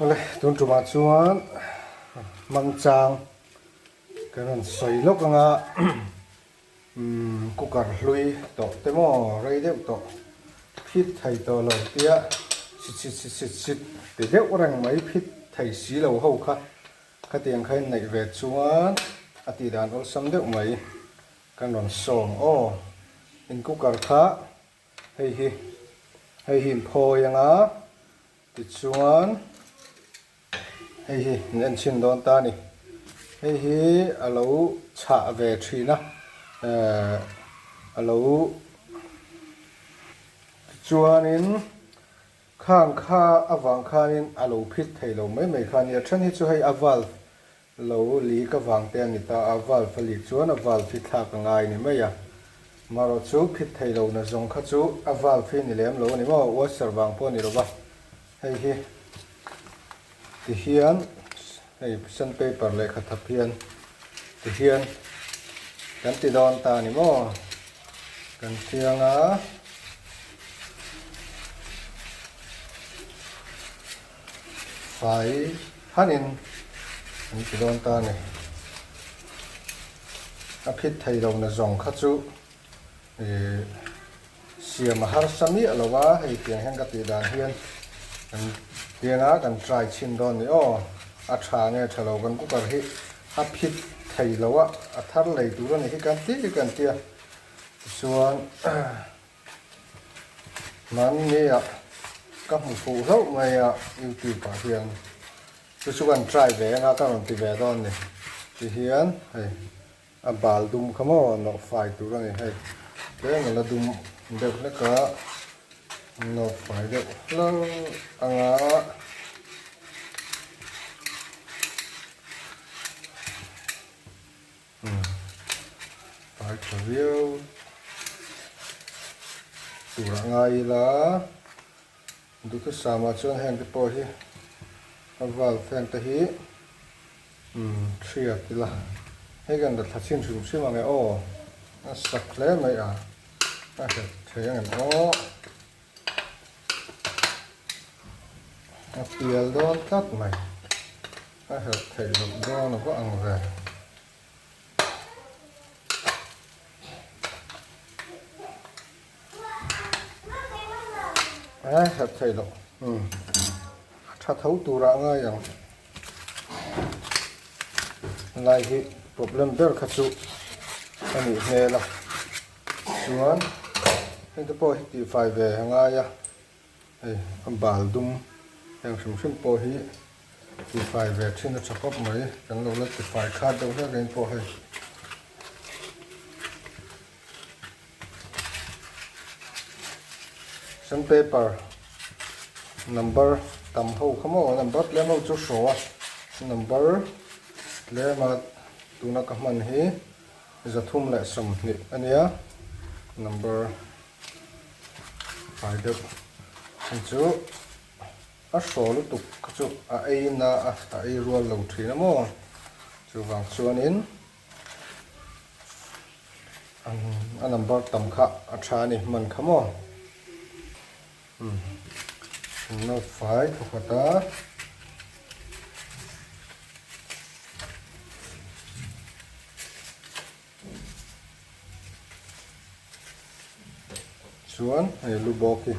Ole tun tuma chuan Hmangchang kan soi lok anga cooker hlui to temo rei deuh to phit thei to lo tia sit te deuh rang mai phit thei si lo ho kha tiang khai nei ve chuan ati dan ol sam deuh mai kan ron sawm o in cooker kha hei hi phoi anga ti chuan hei nen chin don ta ni hei hi alo cha ve thina alo chuanin khang kha awang khanin alo phit thei lo mai mai khan ya than hi chu hei aval lo li ka wang te ani ta aval phali chuan aval phit thak ngai ni mai ya maro chu phit thei lo na zong kha chu aval phi ni lem lo ni mo washer wang po ni ro ba hei hi ti hian hei sandpaper le kha thap hian ti hian kan ti don ta ni mo kan thianga fai hanin kan ti don ta ni a phit thei lo na zong kha chu siam har sami alowa hei tiang hang ka ti dan hian kan tianga kan try chin don ni o a tha nge thalo kan ku kar hi a phit thei lowa a thar lei tu ron hi kan tia chuan man ni a ka mu fu ho mai a youtube pa hian chu kan try ve nga ka ron ti ve don ni ti hian hei a bal dum khamo no fai tu ron ni hei le ngala dum deuh na ka no fai deuh lang anga phải review tủ ngay là đủ thứ sao mà chọn hàng cái bò hi vào phen tới hi chia thì là hay gần đặt thật xin dùng xin mà nghe ô nó sạch lẽ mày à nó sẽ thấy cái nó tiền đó cắt mày nó sẽ thấy được đó nó có ăn về thật thầy lộ cha thấu tu ra ngay rằng lại thì problem đó khá chú anh nghĩ nghe là xuống anh ta bôi thì phải về ngay à anh bảo đúng em sống sinh bôi thì phải về trên nó chọc mấy chẳng lâu thì phải khát đâu hết cái bôi sandpaper number tam ho khamo number le mo chu so number le ma tuna ka man hi zathum le som ni ania number phải được chu a so lu tuk chu a ei na a ei rual lo thina mo chu wang chuan in a number tam kha a tha ni man khamo nó phải thuộc ta xuống hay lu bò kì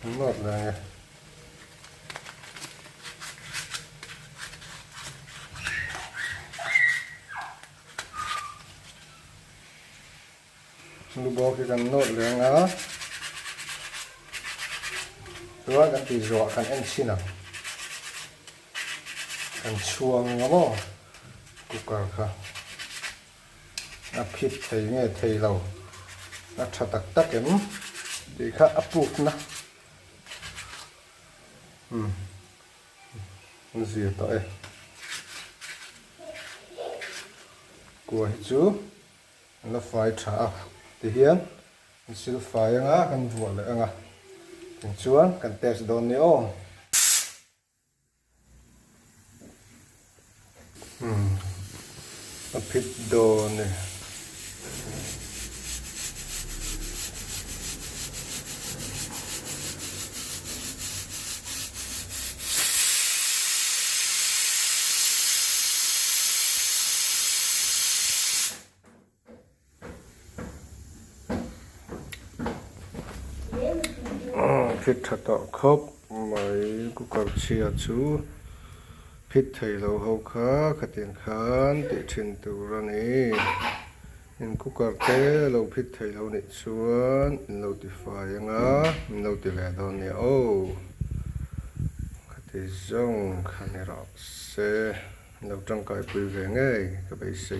ngọt là lu bò kì cần nốt là ngá rồi kan ti zo kan en sina kan chuang ngamo cooker kha a phit thei nge thei lo na tha tak em ti kha apuk na zia to e của chú nó phải trả thì hiền sự phải ngã kan vuột lại ngã chuan kan test don ni o a phit do ni fit thật tọ khóc mấy cooker chia chú fit thầy lâu hậu khá khát tiền khán để trên tủ ra nè in cooker thế lâu fit thầy lâu nè xuống lâu thì phải ngá lâu thì lẹ đó nè ô khát thì giống khăn này rõ sẽ lâu trong cái bùi về ngay các bạn sẽ